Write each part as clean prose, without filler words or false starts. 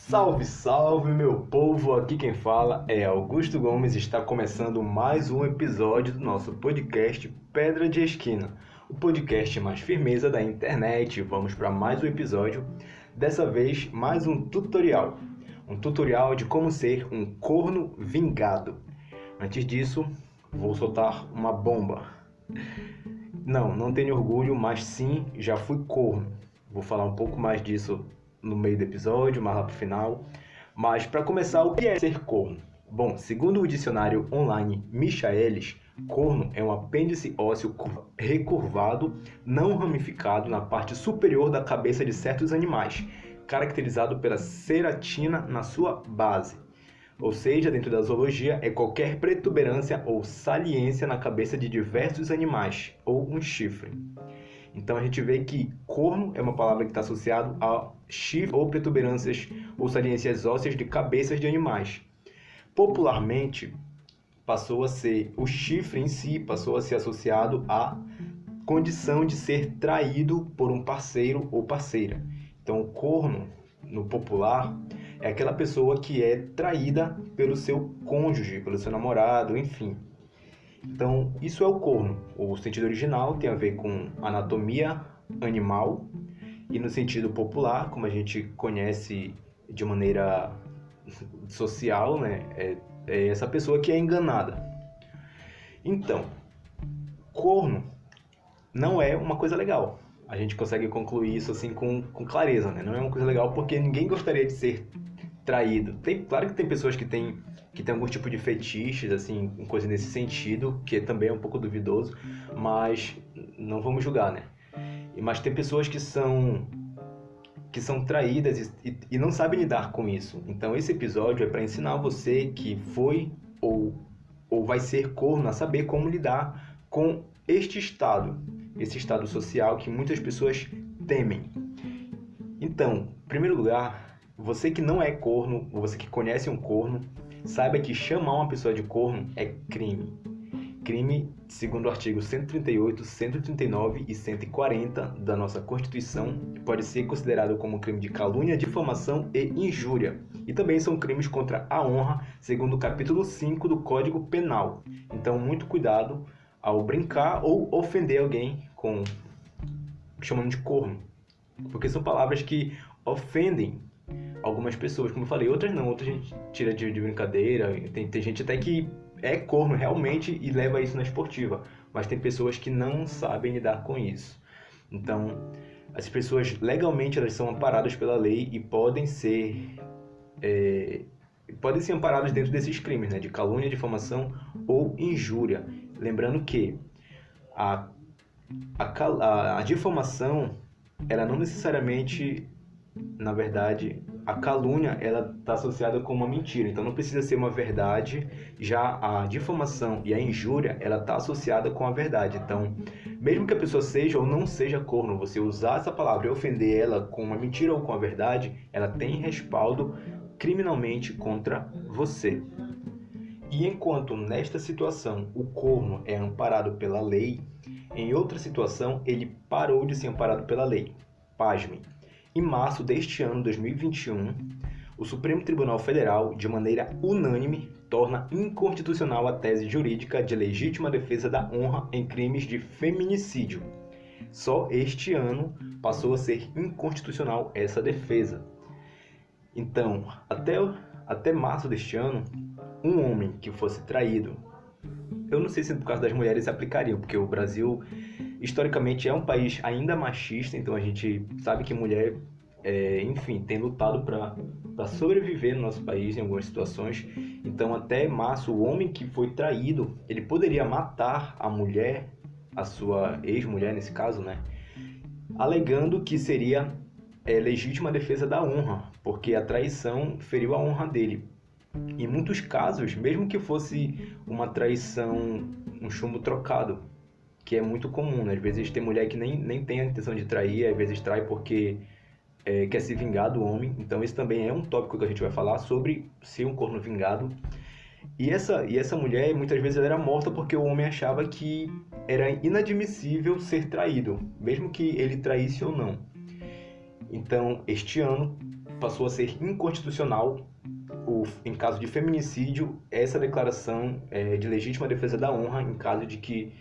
Salve, salve, meu povo! Aqui quem fala é Augusto Gomes e está começando mais um episódio do nosso podcast Pedra de Esquina, o podcast mais firmeza da internet. Vamos para mais um episódio, dessa vez mais um tutorial de como ser um corno vingado. Antes disso, vou soltar uma bomba. Não tenho orgulho, mas sim, já fui corno. Vou falar um pouco mais disso no meio do episódio, mais lá pro final. Mas para começar, o que é ser corno? Bom, segundo o dicionário online Michaelis, corno é um apêndice ósseo recurvado, não ramificado na parte superior da cabeça de certos animais, caracterizado pela ceratina na sua base. Ou seja, dentro da zoologia, é qualquer protuberância ou saliência na cabeça de diversos animais, ou um chifre. Então a gente vê que corno é uma palavra que está associada a chifre ou protuberâncias ou saliências ósseas de cabeças de animais. Popularmente, passou a ser o chifre em si, passou a ser associado à condição de ser traído por um parceiro ou parceira. Então o corno, no popular, é aquela pessoa que é traída pelo seu cônjuge, pelo seu namorado, enfim. Então, isso é o corno. O sentido original tem a ver com anatomia animal e no sentido popular, como a gente conhece de maneira social, né? É essa pessoa que é enganada. Então, corno não é uma coisa legal. A gente consegue concluir isso assim com clareza, né? Não é uma coisa legal porque ninguém gostaria de ser traído. Claro que tem pessoas que têm algum tipo de fetiches, assim, coisa nesse sentido, que também é um pouco duvidoso, mas não vamos julgar, né? Mas tem pessoas que são traídas e não sabem lidar com isso. Então esse episódio é para ensinar você que foi ou vai ser corno a saber como lidar com esse estado social que muitas pessoas temem. Então, em primeiro lugar, você que não é corno, ou você que conhece um corno, saiba que chamar uma pessoa de corno é crime. Crime, segundo o artigo 138, 139 e 140 da nossa Constituição, pode ser considerado como crime de calúnia, difamação e injúria. E também são crimes contra a honra, segundo o capítulo 5 do Código Penal. Então, muito cuidado ao brincar ou ofender alguém chamando de corno. Porque são palavras que ofendem algumas pessoas, como eu falei, outras não, outras a gente tira de brincadeira, tem gente até que é corno realmente e leva isso na esportiva, mas tem pessoas que não sabem lidar com isso. Então, as pessoas legalmente elas são amparadas pela lei e podem ser amparadas dentro desses crimes, né, de calúnia, difamação ou injúria. Lembrando que a difamação, ela não necessariamente, na verdade, a calúnia ela está associada com uma mentira, então não precisa ser uma verdade. Já a difamação e a injúria ela está associada com a verdade. Então, mesmo que a pessoa seja ou não seja corno, você usar essa palavra e ofender ela com uma mentira ou com a verdade, ela tem respaldo criminalmente contra você. E enquanto nesta situação o corno é amparado pela lei, em outra situação ele parou de ser amparado pela lei. Pasmem. Em março deste ano, 2021, o Supremo Tribunal Federal, de maneira unânime, torna inconstitucional a tese jurídica de legítima defesa da honra em crimes de feminicídio. Só este ano passou a ser inconstitucional essa defesa. Então, até março deste ano, um homem que fosse traído, eu não sei se por causa das mulheres se aplicariam, porque o Brasil historicamente é um país ainda machista, então a gente sabe que mulher, enfim, tem lutado para sobreviver no nosso país em algumas situações. Então até março, o homem que foi traído, ele poderia matar a mulher, a sua ex-mulher nesse caso, né? Alegando que seria legítima defesa da honra, porque a traição feriu a honra dele. Em muitos casos, mesmo que fosse uma traição, um chumbo trocado, que é muito comum, né? Às vezes tem mulher que nem tem a intenção de trair, às vezes trai porque quer se vingar do homem. Então esse também é um tópico que a gente vai falar sobre ser um corno vingado. E essa mulher, muitas vezes, ela era morta porque o homem achava que era inadmissível ser traído, mesmo que ele traísse ou não. Então, este ano, passou a ser inconstitucional em caso de feminicídio essa declaração de legítima defesa da honra em caso de que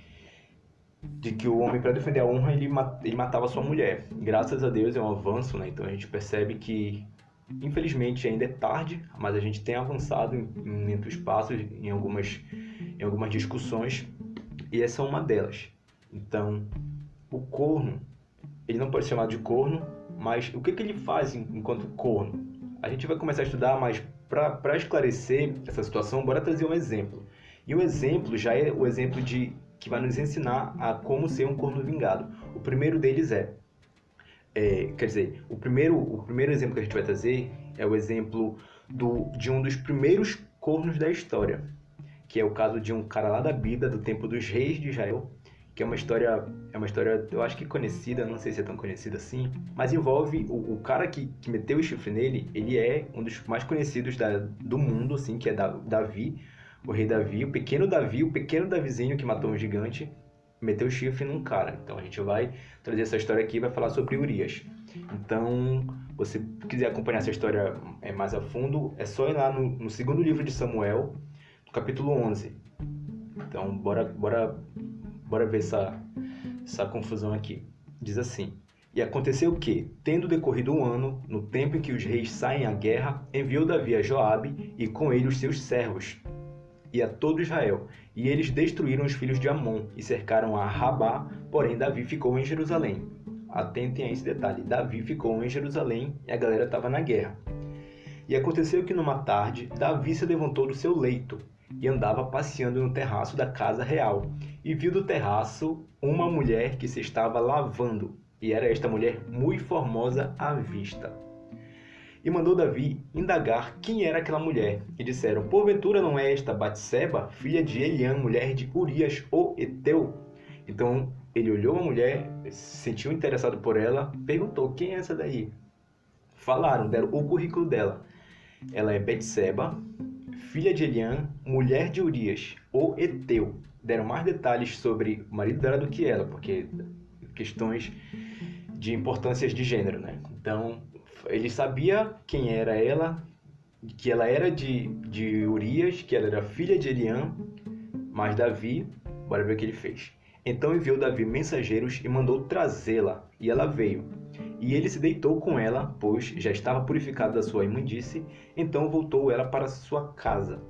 o homem, para defender a honra, ele matava sua mulher. Graças a Deus é um avanço, né? Então a gente percebe que, infelizmente, ainda é tarde, mas a gente tem avançado em os passos, em algumas discussões, e essa é uma delas. Então, o corno, ele não pode ser chamado de corno, mas o que ele faz enquanto corno? A gente vai começar a estudar, mas para esclarecer essa situação, bora trazer um exemplo. E o exemplo já é o exemplo que vai nos ensinar a como ser um corno vingado. O primeiro deles o primeiro exemplo que a gente vai trazer é o exemplo de um dos primeiros cornos da história, que é o caso de um cara lá da Bíblia, do tempo dos reis de Israel, que é uma história, eu acho que conhecida, não sei se é tão conhecida assim, mas envolve o cara que meteu o chifre nele. Ele é um dos mais conhecidos do mundo, assim, que é Davi, o rei Davi, o pequeno Davizinho que matou um gigante, meteu o chifre num cara. Então a gente vai trazer essa história aqui e vai falar sobre Urias. Então, se você quiser acompanhar essa história mais a fundo, é só ir lá no segundo livro de Samuel, no capítulo 11. Então, bora ver essa confusão aqui. Diz assim: E aconteceu que, tendo decorrido um ano, no tempo em que os reis saem à guerra, enviou Davi a Joabe e com ele os seus servos e a todo Israel. E eles destruíram os filhos de Amon e cercaram a Rabá, porém Davi ficou em Jerusalém. Atentem a esse detalhe: Davi ficou em Jerusalém e a galera estava na guerra. E aconteceu que numa tarde, Davi se levantou do seu leito e andava passeando no terraço da casa real, e viu do terraço uma mulher que se estava lavando, e era esta mulher muito formosa à vista. E mandou Davi indagar quem era aquela mulher, e disseram: Porventura não é esta Batseba, filha de Eliã, mulher de Urias, o Heteu? Então ele olhou a mulher, se sentiu interessado por ela, perguntou: quem é essa daí? Falaram, deram o currículo dela. Ela é Batseba, filha de Eliã, mulher de Urias, o Heteu. Deram mais detalhes sobre o marido dela do que ela, porque questões de importâncias de gênero, né? Então, ele sabia quem era ela, que ela era de Urias, que ela era filha de Eliã, mas Davi, bora ver o que ele fez. Então enviou Davi mensageiros e mandou trazê-la, e ela veio. E ele se deitou com ela, pois já estava purificada da sua imundície. Então voltou ela para sua casa.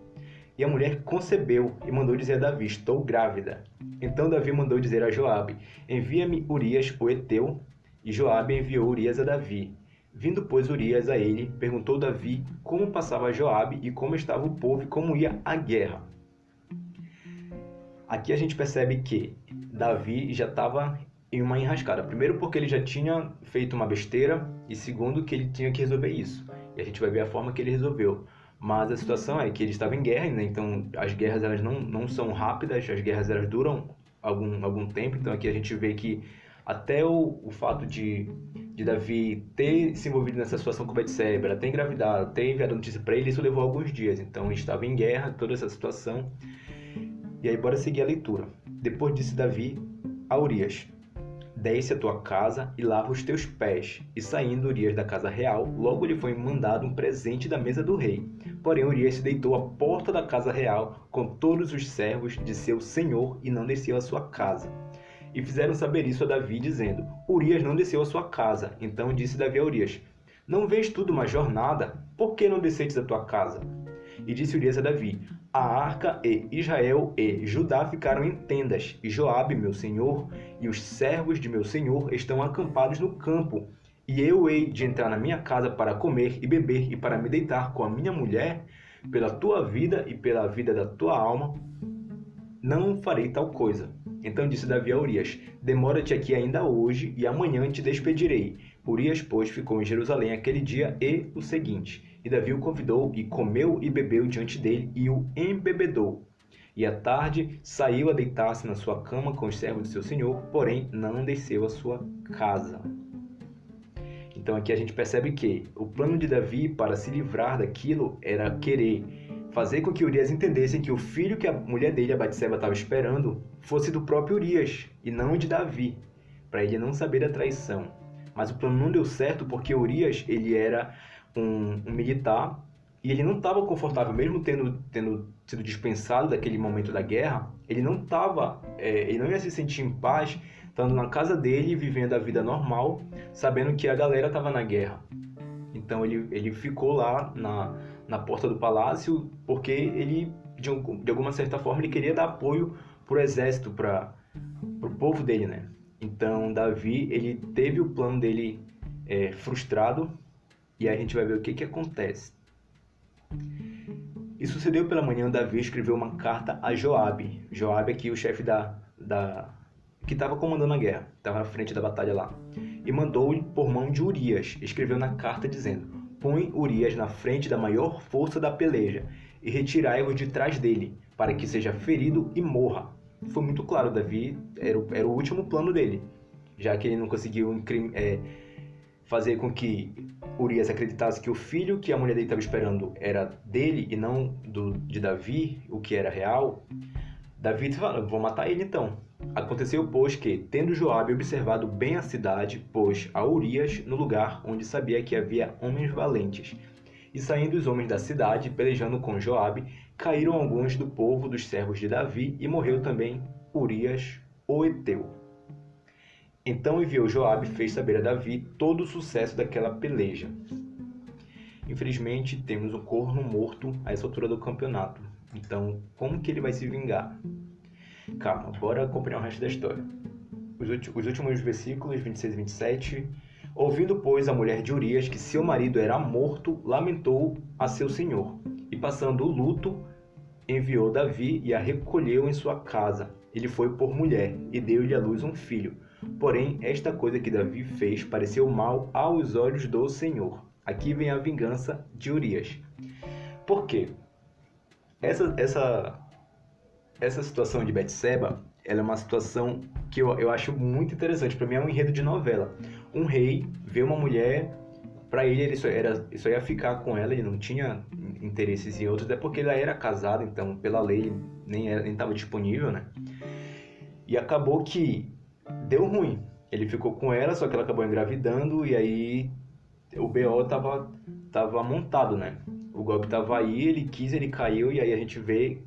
E a mulher concebeu e mandou dizer a Davi: estou grávida. Então Davi mandou dizer a Joabe: envia-me Urias o Heteu. E Joabe enviou Urias a Davi. Vindo, pois, Urias a ele, perguntou Davi como passava Joabe e como estava o povo e como ia a guerra. Aqui a gente percebe que Davi já estava em uma enrascada. Primeiro porque ele já tinha feito uma besteira, e segundo que ele tinha que resolver isso. E a gente vai ver a forma que ele resolveu. Mas a situação é que ele estava em guerra, né? Então as guerras elas não são rápidas, as guerras elas duram algum tempo. Então aqui a gente vê que até o fato de Davi ter se envolvido nessa situação com Betseba, ter engravidado, ter enviado notícia para ele, isso levou alguns dias. Então ele estava em guerra, toda essa situação. E aí bora seguir a leitura. Depois disse Davi a Urias: desce a tua casa e lava os teus pés. E saindo Urias da casa real, logo lhe foi mandado um presente da mesa do rei. Porém Urias se deitou à porta da casa real com todos os servos de seu senhor e não desceu à sua casa. E fizeram saber isso a Davi, dizendo: Urias não desceu à sua casa. Então disse Davi a Urias: não vês tudo uma jornada? Por que não descedes à tua casa? E disse Urias a Davi: a arca e Israel e Judá ficaram em tendas, e Joabe, meu senhor, e os servos de meu senhor estão acampados no campo. E eu hei de entrar na minha casa para comer e beber e para me deitar com a minha mulher. Pela tua vida e pela vida da tua alma, não farei tal coisa. Então disse Davi a Urias: demora-te aqui ainda hoje, e amanhã te despedirei. Urias, pois, ficou em Jerusalém aquele dia e o seguinte. E Davi o convidou, e comeu e bebeu diante dele, e o embebedou. E à tarde saiu a deitar-se na sua cama com os servos de seu senhor, porém não desceu à sua casa. Então aqui a gente percebe que o plano de Davi para se livrar daquilo era querer fazer com que Urias entendesse que o filho que a mulher dele, a Batseba, estava esperando, fosse do próprio Urias e não de Davi, para ele não saber da traição. Mas o plano não deu certo porque Urias ele era um militar, e ele não estava confortável, mesmo tendo sido dispensado daquele momento da guerra, ele não ia se sentir em paz, estando na casa dele, vivendo a vida normal, sabendo que a galera estava na guerra. Então ele ficou lá na porta do palácio, porque ele, de alguma certa forma, ele queria dar apoio para o exército, para o povo dele, né? Então Davi, ele teve o plano dele frustrado, e aí a gente vai ver o que acontece. E sucedeu pela manhã, Davi escreveu uma carta a Joabe. Joabe aqui, o chefe que estava comandando a guerra, estava na frente da batalha lá. E mandou-lhe por mão de Urias. Escreveu na carta dizendo: põe Urias na frente da maior força da peleja e retirai-o de trás dele, para que seja ferido e morra. Foi muito claro, Davi era o último plano dele, já que ele não conseguiu fazer com que Urias acreditasse que o filho que a mulher dele estava esperando era dele e não de Davi, o que era real. Davi falou: vou matar ele então. Aconteceu, pois, que, tendo Joabe observado bem a cidade, pôs a Urias no lugar onde sabia que havia homens valentes. E saindo os homens da cidade, pelejando com Joabe, caíram alguns do povo dos servos de Davi, e morreu também Urias, o heteu. Então enviou Joabe e fez saber a Davi todo o sucesso daquela peleja. Infelizmente, temos um corno morto a essa altura do campeonato. Então, como que ele vai se vingar? Calma, bora acompanhar o resto da história. Os últimos versículos, 26 e 27. Ouvindo, pois, a mulher de Urias que seu marido era morto, lamentou a seu senhor. E passando o luto, enviou Davi e a recolheu em sua casa. Ele foi por mulher e deu-lhe à luz um filho. Porém, esta coisa que Davi fez pareceu mal aos olhos do Senhor. Aqui vem a vingança de Urias. Por quê? Essa situação de Betseba, ela é uma situação que eu acho muito interessante. Para mim é um enredo de novela. Um rei vê uma mulher, para ele só ia ficar com ela, ele não tinha interesses em outros, até porque ele era casado, então pela lei nem estava disponível, né? E acabou que deu ruim. Ele ficou com ela, só que ela acabou engravidando, e aí o BO tava montado, né? O golpe tava aí, ele quis, ele caiu, e aí a gente vê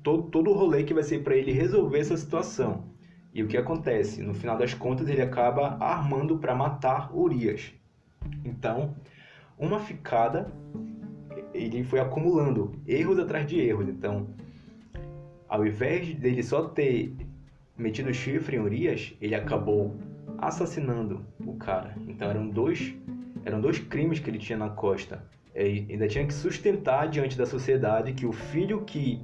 todo o rolê que vai ser para ele resolver essa situação. E o que acontece? No final das contas, ele acaba armando para matar Urias. Então, uma ficada, ele foi acumulando erros atrás de erros. Então, ao invés dele só ter metido o chifre em Urias, ele acabou assassinando o cara. Então, eram dois crimes que ele tinha na costa. Ele ainda tinha que sustentar diante da sociedade que o filho que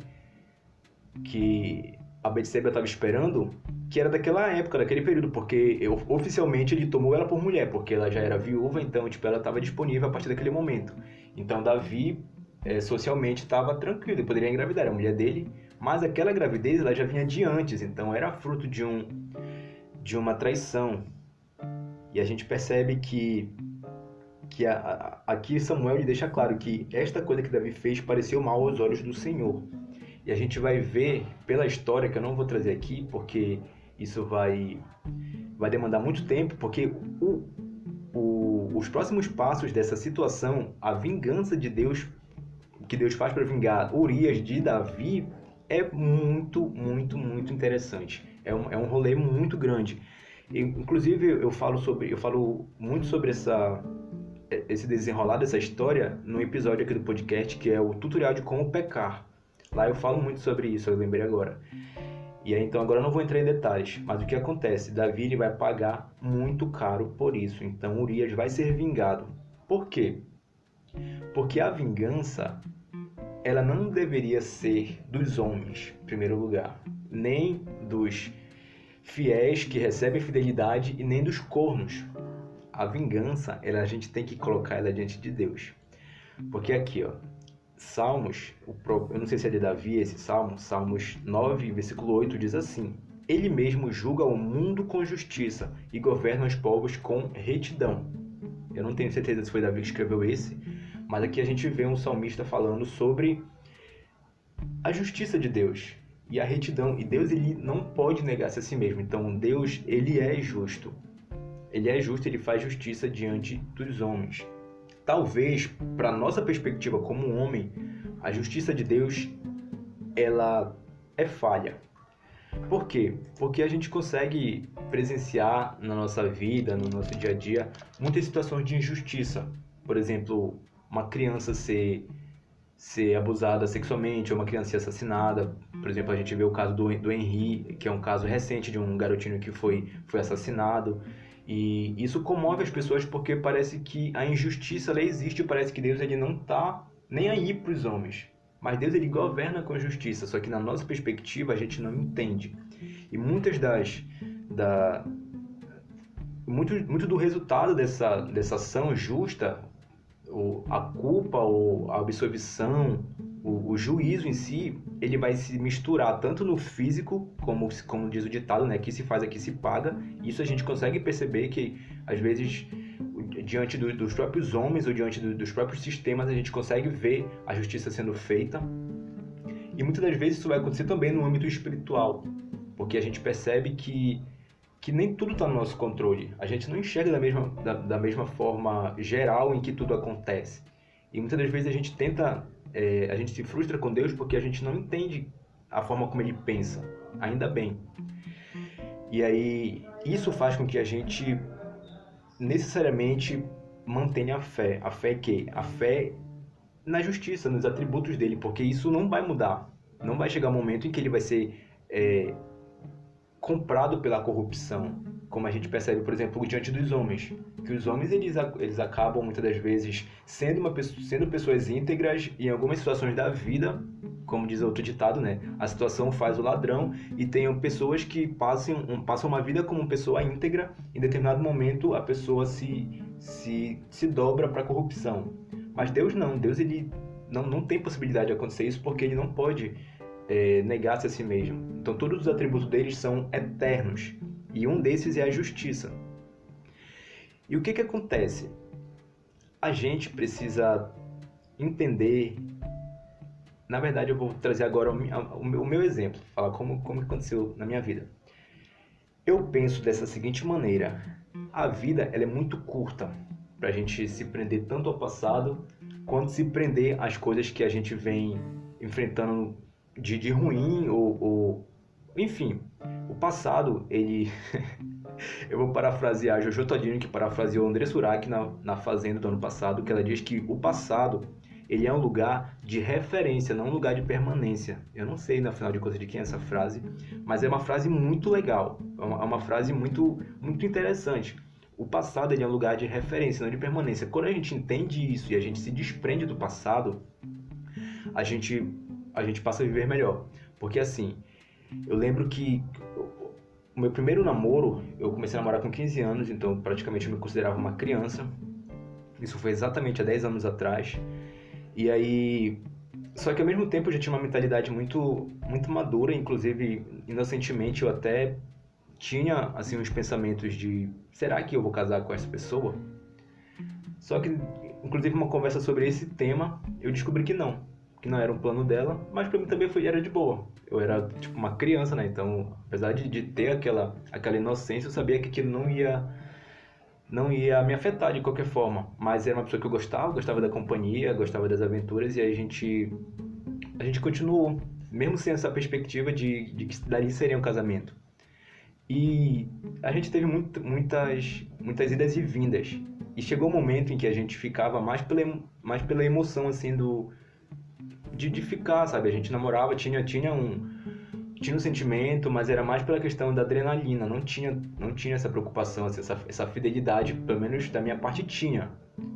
a Betseba estava esperando, que era daquela época, daquele período, porque oficialmente ele tomou ela por mulher, porque ela já era viúva, então ela estava disponível a partir daquele momento. Então Davi socialmente estava tranquilo, ele poderia engravidar, era a mulher dele, mas aquela gravidez ela já vinha de antes, então era fruto de uma traição. E a gente percebe que aqui Samuel lhe deixa claro que esta coisa que Davi fez pareceu mal aos olhos do Senhor. E a gente vai ver pela história, que eu não vou trazer aqui, porque isso vai demandar muito tempo, porque os próximos passos dessa situação, a vingança de Deus, que Deus faz para vingar Urias de Davi, é muito, muito, muito interessante. É um rolê muito grande. Inclusive, eu falo muito sobre esse desenrolar dessa história no episódio aqui do podcast, que é o tutorial de como pecar. Lá eu falo muito sobre isso, eu lembrei agora. E aí, então agora eu não vou entrar em detalhes, mas o que acontece? Davi ele vai pagar muito caro por isso. Então Urias vai ser vingado. Por quê? Porque a vingança, ela não deveria ser dos homens, em primeiro lugar, nem dos fiéis que recebem fidelidade e nem dos cornos. A vingança, a gente tem que colocar ela diante de Deus. Porque aqui, ó, Salmos, eu não sei se é de Davi esse salmo, Salmos 9, versículo 8, diz assim: Ele mesmo julga o mundo com justiça e governa os povos com retidão. Eu não tenho certeza se foi Davi que escreveu esse, mas aqui a gente vê um salmista falando sobre a justiça de Deus e a retidão. E Deus ele não pode negar-se a si mesmo. Então Deus ele é justo. Ele é justo, ele faz justiça diante dos homens. talvez, para nossa perspectiva como homem, a justiça de Deus, ela é falha. Por quê? Porque a gente consegue presenciar na nossa vida, no nosso dia a dia, muitas situações de injustiça. Por exemplo, uma criança ser abusada sexualmente, ou uma criança ser assassinada. Por exemplo, a gente vê o caso do Henry, que é um caso recente de um garotinho que foi assassinado. E isso comove as pessoas porque parece que a injustiça ela existe, parece que Deus ele não está nem aí para os homens. Mas Deus ele governa com justiça, só que na nossa perspectiva a gente não entende. E muito do resultado dessa ação justa, a culpa, a absolvição, o juízo em si, ele vai se misturar tanto no físico, como diz o ditado, né? Que se faz aqui se paga. Isso a gente consegue perceber que, às vezes, diante dos próprios homens ou diante dos próprios sistemas, a gente consegue ver a justiça sendo feita. E muitas das vezes isso vai acontecer também no âmbito espiritual, porque a gente percebe que nem tudo está no nosso controle. A gente não enxerga da mesma forma geral em que tudo acontece. E muitas das vezes a gente a gente se frustra com Deus porque a gente não entende a forma como Ele pensa. Ainda bem. E aí, isso faz com que a gente necessariamente mantenha a fé. A fé que? A fé na justiça, nos atributos dele, porque isso não vai mudar. Não vai chegar um momento em que ele vai ser comprado pela corrupção, como a gente percebe, por exemplo, diante dos homens, que os homens eles acabam muitas das vezes sendo pessoas íntegras e em algumas situações da vida, como diz outro ditado, né? A situação faz o ladrão, e tem pessoas que passam uma vida como pessoa íntegra, em determinado momento a pessoa se dobra para a corrupção. Mas Deus não, Deus ele não tem possibilidade de acontecer isso, porque ele não pode negar-se a si mesmo. Então todos os atributos deles são eternos, e um desses é a justiça. E o que acontece? A gente precisa entender. Na verdade, eu vou trazer agora o meu exemplo, falar como aconteceu na minha vida. Eu penso dessa seguinte maneira: a vida ela é muito curta para a gente se prender tanto ao passado, quanto se prender às coisas que a gente vem enfrentando de ruim, ou enfim. O passado, ele... Eu vou parafrasear Jojo Todinho, que parafraseou André Surak na Fazenda do ano passado, que ela diz que o passado ele é um lugar de referência, não um lugar de permanência. Eu não sei, no final de contas, de quem é essa frase, mas é uma frase muito legal, é uma frase muito, muito interessante. O passado ele é um lugar de referência, não de permanência. Quando a gente entende isso e a gente se desprende do passado, a gente passa a viver melhor. Porque assim, eu lembro que o meu primeiro namoro, eu comecei a namorar com 15 anos, então praticamente eu me considerava uma criança. Isso foi exatamente há 10 anos atrás. E aí, só que ao mesmo tempo eu já tinha uma mentalidade muito, muito madura, inclusive inocentemente eu até tinha assim uns pensamentos de: será que eu vou casar com essa pessoa? Só que, inclusive, uma conversa sobre esse tema, eu descobri que não era um plano dela, mas pra mim também era de boa. Eu era tipo uma criança, né? Então, apesar de ter aquela inocência, eu sabia que aquilo não ia me afetar de qualquer forma. Mas era uma pessoa que eu gostava da companhia, gostava das aventuras, e aí a gente continuou, mesmo sem essa perspectiva de que dali seria um casamento. E a gente teve muitas idas e vindas. E chegou um momento em que a gente ficava mais pela emoção, assim, de ficar, sabe? A gente namorava, tinha um sentimento, mas era mais pela questão da adrenalina. Não tinha essa preocupação, assim, essa fidelidade, pelo menos da minha parte tinha.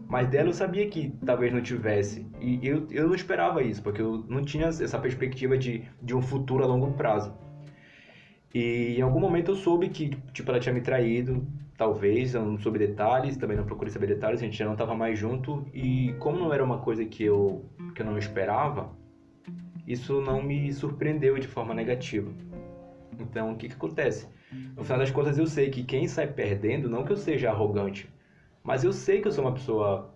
Mas dela eu sabia que talvez não tivesse. E eu não esperava isso, porque eu não tinha essa perspectiva de um futuro a longo prazo. E em algum momento eu soube que, tipo, ela tinha me traído, talvez, eu não soube detalhes, também não procurei saber detalhes, a gente já não estava mais junto, e como não era uma coisa que eu não esperava, isso não me surpreendeu de forma negativa. Então, o que acontece? No final das contas, eu sei que quem sai perdendo, não que eu seja arrogante, mas eu sei que eu sou uma pessoa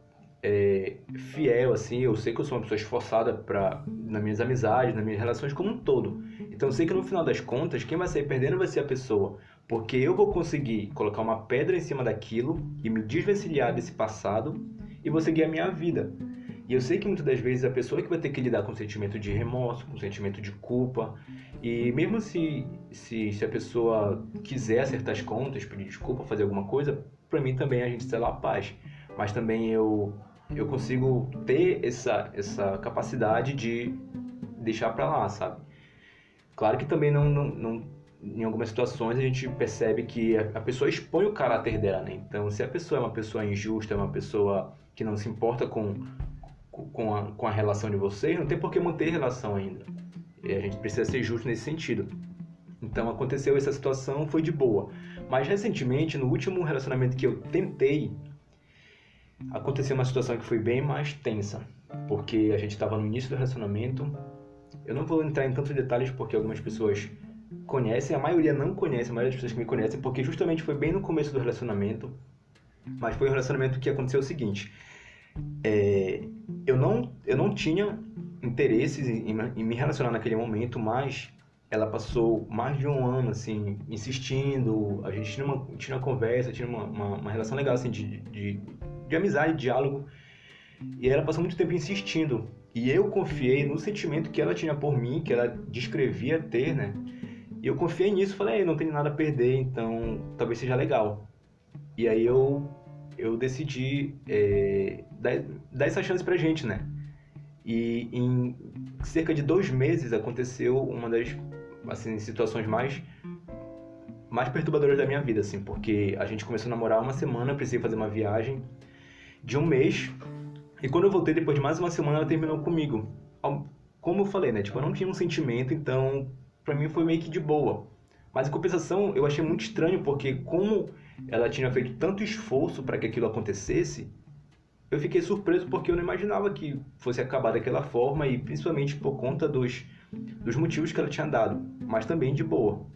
fiel, assim, eu sei que eu sou uma pessoa esforçada nas minhas amizades, nas minhas relações como um todo. Então eu sei que no final das contas, quem vai sair perdendo vai ser a pessoa, porque eu vou conseguir colocar uma pedra em cima daquilo e me desvencilhar desse passado e vou seguir a minha vida. E eu sei que muitas das vezes a pessoa que vai ter que lidar com o sentimento de remorso, com o sentimento de culpa, e mesmo se a pessoa quiser acertar as contas, pedir desculpa, fazer alguma coisa, para mim também a gente sela a paz. Mas também eu consigo ter essa capacidade de deixar para lá, sabe? Claro que também em algumas situações a gente percebe que a pessoa expõe o caráter dela, né? Então, se a pessoa é uma pessoa injusta, é uma pessoa que não se importa com a relação de vocês, não tem por que manter relação ainda. E a gente precisa ser justo nesse sentido. Então, aconteceu essa situação, foi de boa. Mas, recentemente, no último relacionamento que eu tentei, aconteceu uma situação que foi bem mais tensa. Porque a gente estava no início do relacionamento. Eu não vou entrar em tantos detalhes porque algumas pessoas conhecem, a maioria não conhece, a maioria das pessoas que me conhecem, porque justamente foi bem no começo do relacionamento. Mas foi um relacionamento que aconteceu o seguinte: eu não tinha interesses em me relacionar naquele momento, mas ela passou mais de um ano assim insistindo. A gente tinha uma conversa, tinha uma relação legal assim de amizade, de diálogo, e ela passou muito tempo insistindo, e eu confiei no sentimento que ela tinha por mim, que ela descrevia ter, né? E eu confiei nisso, falei, não tenho nada a perder, então talvez seja legal. E aí eu decidi dar essa chance pra gente, né? E em cerca de 2 meses aconteceu uma das assim, situações mais perturbadoras da minha vida, assim, porque a gente começou a namorar uma semana, eu precisei fazer uma viagem de um mês, e quando eu voltei depois de mais uma semana, ela terminou comigo. Como eu falei, né? Tipo, eu não tinha um sentimento, então pra mim foi meio que de boa. Mas em compensação, eu achei muito estranho, porque como ela tinha feito tanto esforço para que aquilo acontecesse, eu fiquei surpreso porque eu não imaginava que fosse acabar daquela forma, e principalmente por conta dos motivos que ela tinha dado, mas também de boa.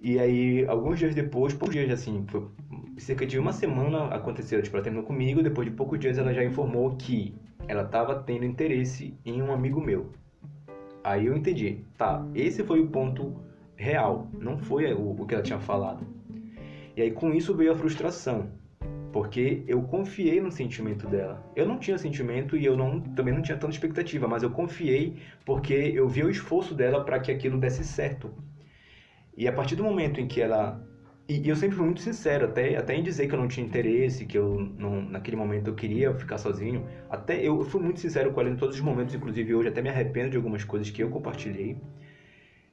E aí, alguns dias depois, poucos dias assim, foi cerca de uma semana aconteceu, tipo, ela terminou comigo, depois de poucos dias ela já informou que ela estava tendo interesse em um amigo meu. Aí eu entendi, tá, esse foi o ponto real, não foi o que ela tinha falado. E aí com isso veio a frustração, porque eu confiei no sentimento dela. Eu não tinha sentimento e eu também não tinha tanta expectativa, mas eu confiei porque eu vi o esforço dela para que aquilo desse certo. E a partir do momento em que ela... E eu sempre fui muito sincero, até em dizer que eu não tinha interesse, que naquele momento eu queria ficar sozinho. Até eu fui muito sincero com ela em todos os momentos, inclusive hoje até me arrependo de algumas coisas que eu compartilhei.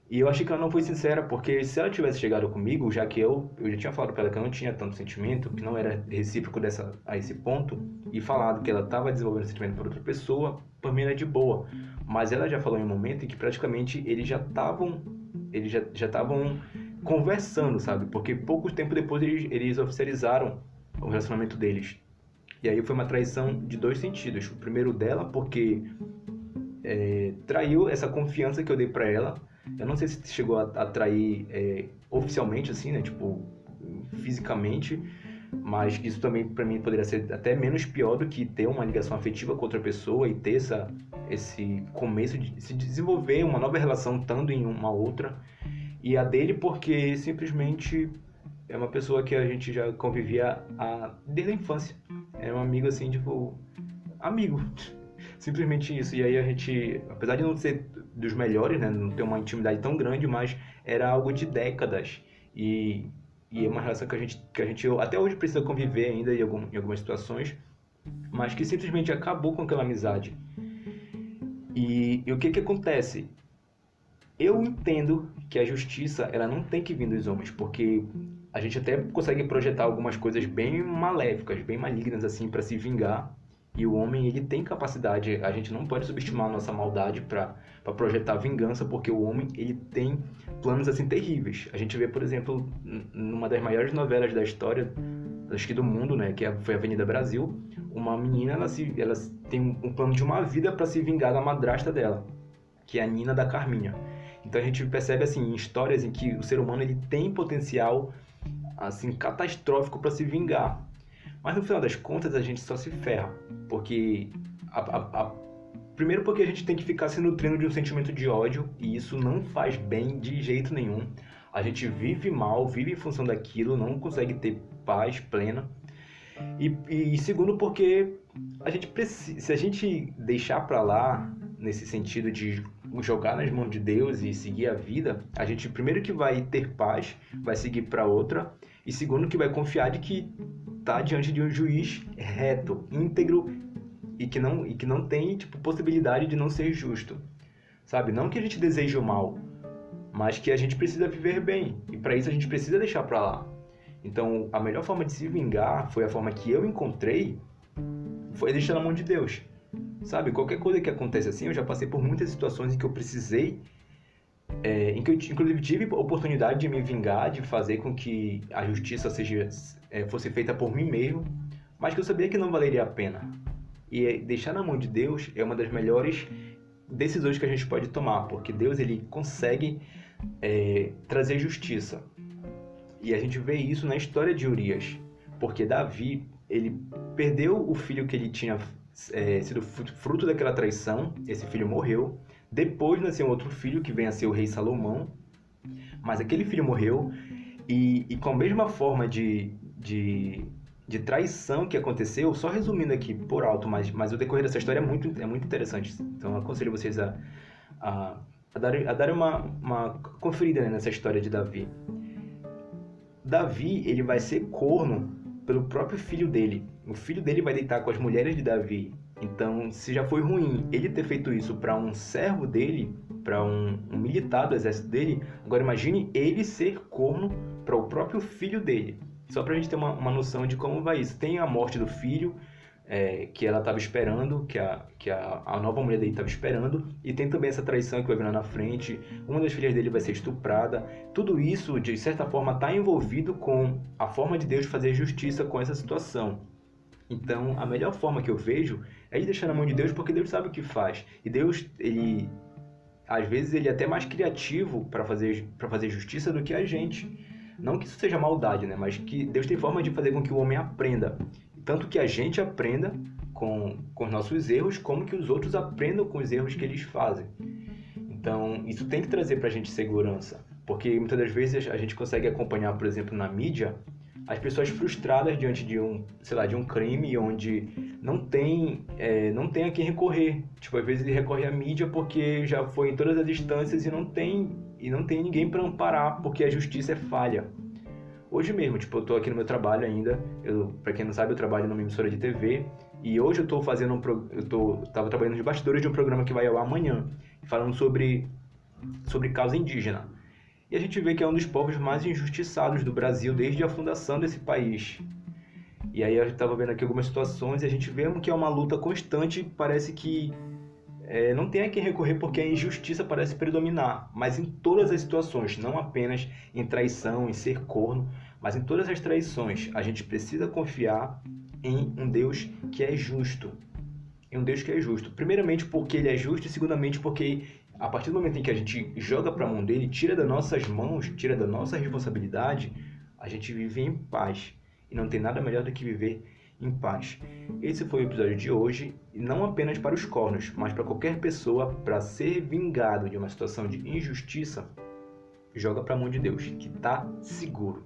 E eu achei que ela não foi sincera, porque se ela tivesse chegado comigo, já que eu já tinha falado para ela que eu não tinha tanto sentimento, que não era recíproco a esse ponto, e falado que ela estava desenvolvendo sentimento por outra pessoa, por mim era de boa. Mas ela já falou em um momento em que praticamente eles já estavam conversando, sabe? Porque pouco tempo depois eles oficializaram o relacionamento deles. E aí foi uma traição de 2 sentidos. O primeiro dela, porque traiu essa confiança que eu dei pra ela. Eu não sei se chegou a trair oficialmente, assim, né? Tipo, fisicamente. Mas isso também, pra mim, poderia ser até menos pior do que ter uma ligação afetiva com outra pessoa e ter esse começo de se desenvolver uma nova relação estando em uma outra. E a dele porque simplesmente é uma pessoa que a gente já convivia desde a infância. É um amigo assim, tipo, amigo. Simplesmente isso. E aí a gente, apesar de não ser dos melhores, né, não ter uma intimidade tão grande, mas era algo de décadas. E é uma relação que a gente até hoje precisa conviver ainda em algumas situações, mas que simplesmente acabou com aquela amizade. E o que acontece? Eu entendo que a justiça ela não tem que vir dos homens, porque a gente até consegue projetar algumas coisas bem maléficas, bem malignas assim para se vingar. E o homem ele tem capacidade, a gente não pode subestimar a nossa maldade para projetar vingança, porque o homem ele tem planos assim terríveis. A gente vê, por exemplo, numa das maiores novelas da história, acho que do mundo, né, que foi Avenida Brasil, uma menina ela tem um plano de uma vida para se vingar da madrasta dela, que é a Nina da Carminha. Então a gente percebe assim em histórias em que o ser humano ele tem potencial assim catastrófico para se vingar. Mas no final das contas a gente só se ferra, porque primeiro porque a gente tem que ficar se nutrindo de um sentimento de ódio, e isso não faz bem de jeito nenhum. A gente vive mal, vive em função daquilo, não consegue ter paz plena. E segundo, porque a gente precisa, se a gente deixar para lá, nesse sentido de jogar nas mãos de Deus e seguir a vida, a gente primeiro que vai ter paz, vai seguir para outra, e segundo que vai confiar de que tá diante de um juiz reto, íntegro e que não tem tipo possibilidade de não ser justo. Sabe? Não que a gente deseje o mal, mas que a gente precisa viver bem, e para isso a gente precisa deixar para lá. Então, a melhor forma de se vingar foi a forma que eu encontrei, foi deixar na mão de Deus. Sabe, qualquer coisa que acontece assim, eu já passei por muitas situações em que eu precisei, em que eu inclusive tive a oportunidade de me vingar, de fazer com que a justiça fosse feita por mim mesmo, mas que eu sabia que não valeria a pena. E deixar na mão de Deus é uma das melhores decisões que a gente pode tomar, porque Deus ele consegue trazer justiça. E a gente vê isso na história de Urias, porque Davi ele perdeu o filho que ele tinha sido fruto daquela traição, esse filho morreu, depois nasceu outro filho que vem a ser o rei Salomão, mas aquele filho morreu e com a mesma forma de traição que aconteceu, só resumindo aqui por alto, mas o decorrer dessa história é muito interessante, então eu aconselho vocês a darem uma conferida, né, nessa história de Davi. Davi ele vai ser corno pelo próprio filho dele. O filho dele vai deitar com as mulheres de Davi. Então, se já foi ruim ele ter feito isso para um servo dele, para um militar do exército dele, agora imagine ele ser corno para o próprio filho dele. Só para a gente ter uma noção de como vai isso. Tem a morte do filho, que ela estava esperando, que a nova mulher dele estava esperando, e tem também essa traição que vai vir lá na frente, uma das filhas dele vai ser estuprada. Tudo isso, de certa forma, está envolvido com a forma de Deus fazer justiça com essa situação. Então, a melhor forma que eu vejo é de deixar na mão de Deus, porque Deus sabe o que faz. E Deus, às vezes, ele é até mais criativo para fazer justiça do que a gente. Não que isso seja maldade, né? Mas que Deus tem forma de fazer com que o homem aprenda. Tanto que a gente aprenda com os nossos erros, como que os outros aprendam com os erros que eles fazem. Então, isso tem que trazer para a gente segurança. Porque muitas das vezes a gente consegue acompanhar, por exemplo, na mídia, as pessoas frustradas diante de um crime onde não tem a quem recorrer. Tipo, às vezes ele recorre à mídia porque já foi em todas as instâncias e não tem ninguém para amparar, porque a justiça é falha. Hoje mesmo, tipo, eu tô aqui no meu trabalho ainda, pra quem não sabe, eu trabalho numa emissora de TV, e hoje eu tô tava trabalhando nos bastidores de um programa que vai ao ar amanhã, falando sobre causa indígena. E a gente vê que é um dos povos mais injustiçados do Brasil desde a fundação desse país. E aí eu estava vendo aqui algumas situações e a gente vê que é uma luta constante, parece que não tem a quem recorrer porque a injustiça parece predominar, mas em todas as situações, não apenas em traição, em ser corno, mas em todas as traições, a gente precisa confiar em um Deus que é justo. Em um Deus que é justo. Primeiramente porque ele é justo e segundamente porque a partir do momento em que a gente joga para a mão dele, tira das nossas mãos, tira da nossa responsabilidade, a gente vive em paz. E não tem nada melhor do que viver em paz. Esse foi o episódio de hoje, e não apenas para os cornos, mas para qualquer pessoa, para ser vingado de uma situação de injustiça, joga para a mão de Deus, que está seguro.